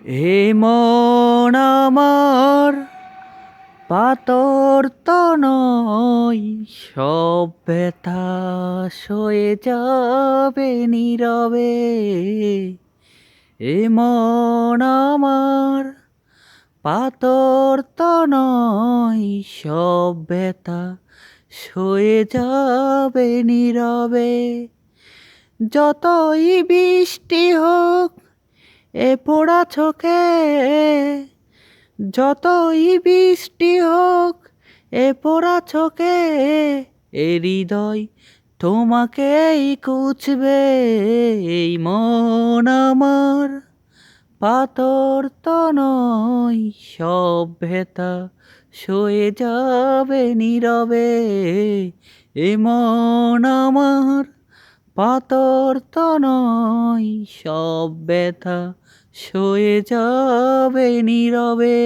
এ মন আমার পাতর তো নয়, সব ব্যথা সয়ে যাবে নীরবে। এ মন আমার পাতর তো নয়, সব ব্যথা সয়ে যাবে নীরবে। যতই বৃষ্টি হোক এ পোড়া চোখে, যতই বৃষ্টি হোক এ পোড়া চোখে, এ হৃদয় তোমাকেই খুঁজবে। এই মন আমার পাথর তো নয়, সব ব্যথা সয়ে যাবে নীরবে। এ মন আমার পাথর তো নয়, সব ব্যথা সয়ে যাবে নীরবে।